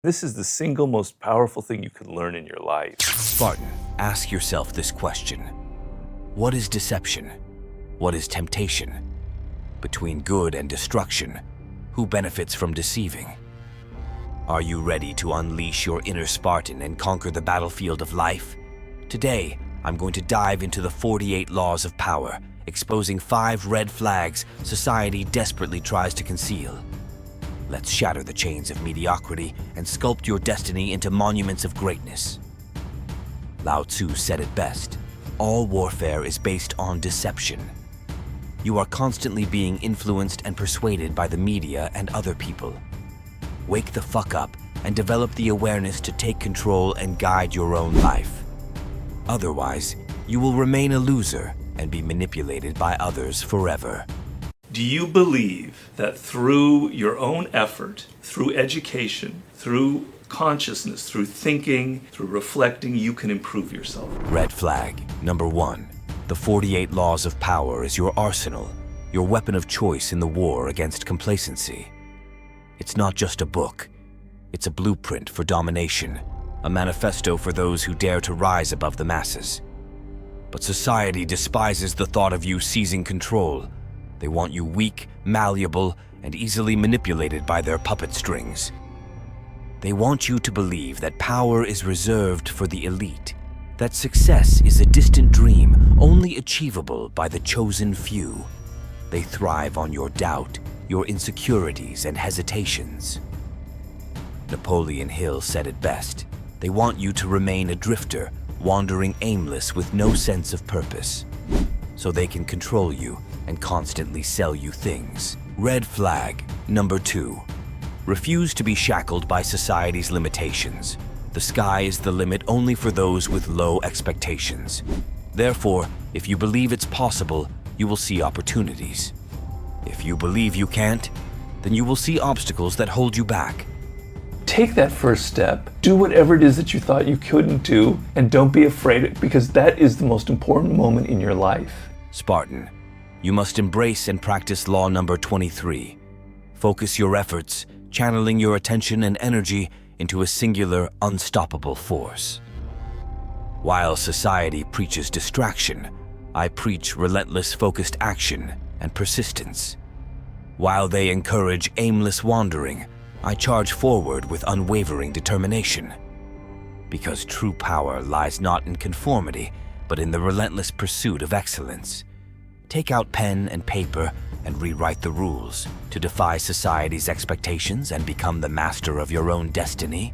This is the single most powerful thing you can learn in your life. Spartan, ask yourself this question. What is deception? What is temptation? Between good and destruction, who benefits from deceiving? Are you ready to unleash your inner Spartan and conquer the battlefield of life? Today, I'm going to dive into the 48 laws of power, exposing 5 red flags society desperately tries to conceal. Let's shatter the chains of mediocrity and sculpt your destiny into monuments of greatness. Lao Tzu said it best, all warfare is based on deception. You are constantly being influenced and persuaded by the media and other people. Wake the fuck up and develop the awareness to take control and guide your own life. Otherwise, you will remain a loser and be manipulated by others forever. Do you believe that through your own effort, through education, through consciousness, through thinking, through reflecting, you can improve yourself? Red flag number 1. The 48 laws of power is your arsenal, your weapon of choice in the war against complacency. It's not just a book. It's a blueprint for domination, a manifesto for those who dare to rise above the masses. But society despises the thought of you seizing control. They want you weak, malleable, and easily manipulated by their puppet strings. They want you to believe that power is reserved for the elite, that success is a distant dream only achievable by the chosen few. They thrive on your doubt, your insecurities, and hesitations. Napoleon Hill said it best. They want you to remain a drifter, wandering aimless with no sense of purpose, so they can control you and constantly sell you things. Red flag number 2. Refuse to be shackled by society's limitations. The sky is the limit only for those with low expectations. Therefore, if you believe it's possible, you will see opportunities. If you believe you can't, then you will see obstacles that hold you back. Take that first step, do whatever it is that you thought you couldn't do, and don't be afraid, because that is the most important moment in your life. Spartan, you must embrace and practice law number 23. Focus your efforts, channeling your attention and energy into a singular, unstoppable force. While society preaches distraction, I preach relentless focused action and persistence. While they encourage aimless wandering, I charge forward with unwavering determination. Because true power lies not in conformity, but in the relentless pursuit of excellence. Take out pen and paper and rewrite the rules to defy society's expectations and become the master of your own destiny.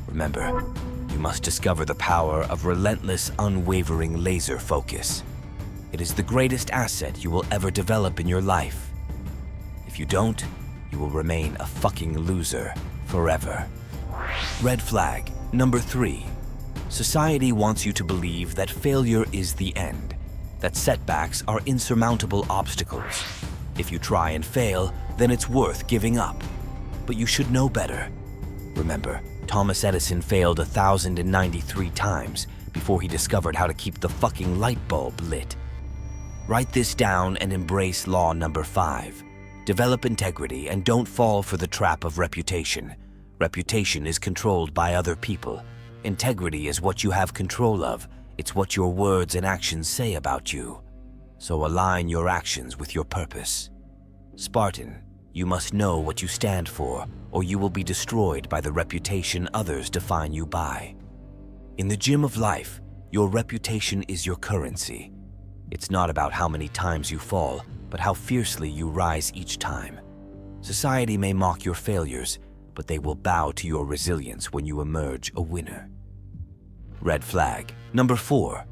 Remember, you must discover the power of relentless, unwavering laser focus. It is the greatest asset you will ever develop in your life. If you don't, you will remain a fucking loser forever. Red flag number 3. Society wants you to believe that failure is the end, that setbacks are insurmountable obstacles. If you try and fail, then it's worth giving up. But you should know better. Remember, Thomas Edison failed 1,093 times before he discovered how to keep the fucking light bulb lit. Write this down and embrace law number 5. Develop integrity and don't fall for the trap of reputation. Reputation is controlled by other people. Integrity is what you have control of. It's what your words and actions say about you. So align your actions with your purpose. Spartan, you must know what you stand for, or you will be destroyed by the reputation others define you by. In the gym of life, your reputation is your currency. It's not about how many times you fall, but how fiercely you rise each time. Society may mock your failures, but they will bow to your resilience when you emerge a winner. Red flag number 4.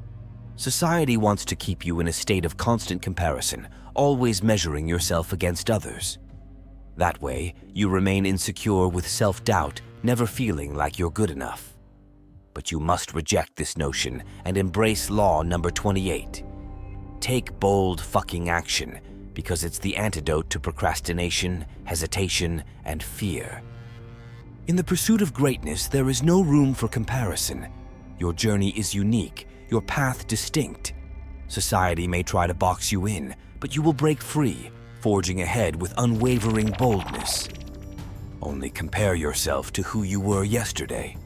Society wants to keep you in a state of constant comparison, always measuring yourself against others. That way, you remain insecure with self-doubt, never feeling like you're good enough. But you must reject this notion and embrace law number 28. Take bold fucking action, because it's the antidote to procrastination, hesitation, and fear. In the pursuit of greatness, there is no room for comparison. Your journey is unique, your path distinct. Society may try to box you in, but you will break free, forging ahead with unwavering boldness. Only compare yourself to who you were yesterday,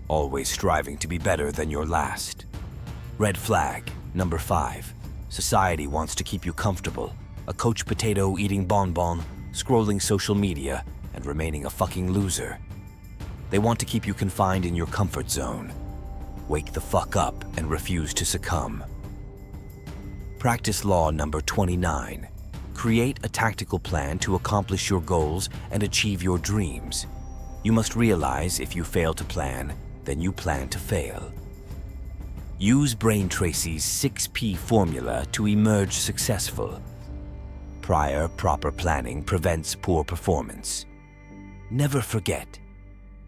always striving to be better than your last. Red flag, number 5. Society wants to keep you comfortable, a couch potato eating bonbon, scrolling social media, and remaining a fucking loser. They want to keep you confined in your comfort zone. Wake the fuck up and refuse to succumb. Practice law number 29. Create a tactical plan to accomplish your goals and achieve your dreams. You must realize if you fail to plan, then you plan to fail. Use Brain Tracy's 6P formula to emerge successful. Prior, proper planning prevents poor performance. Never forget,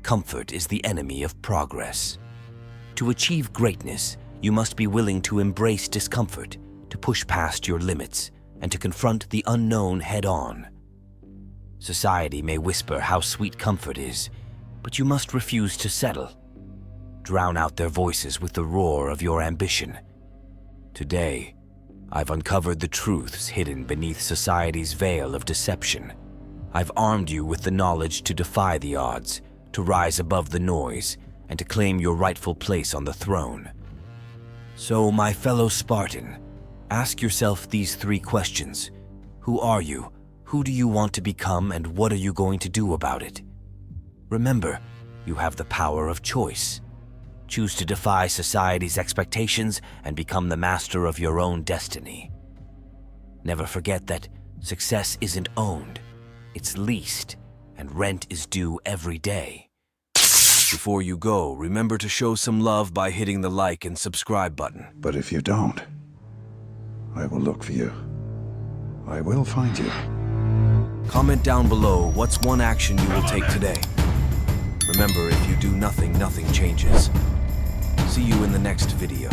comfort is the enemy of progress. To achieve greatness, you must be willing to embrace discomfort, to push past your limits, and to confront the unknown head-on. Society may whisper how sweet comfort is, but you must refuse to settle. Drown out their voices with the roar of your ambition. Today, I've uncovered the truths hidden beneath society's veil of deception. I've armed you with the knowledge to defy the odds, to rise above the noise, and to claim your rightful place on the throne. So, my fellow Spartan, ask yourself these 3 questions. Who are you? Who do you want to become, and what are you going to do about it? Remember, you have the power of choice. Choose to defy society's expectations and become the master of your own destiny. Never forget that success isn't owned, it's leased, and rent is due every day. Before you go, remember to show some love by hitting the like and subscribe button. But if you don't, I will look for you. I will find you. Comment down below what's one action you will take today. Remember, if you do nothing, nothing changes. See you in the next video.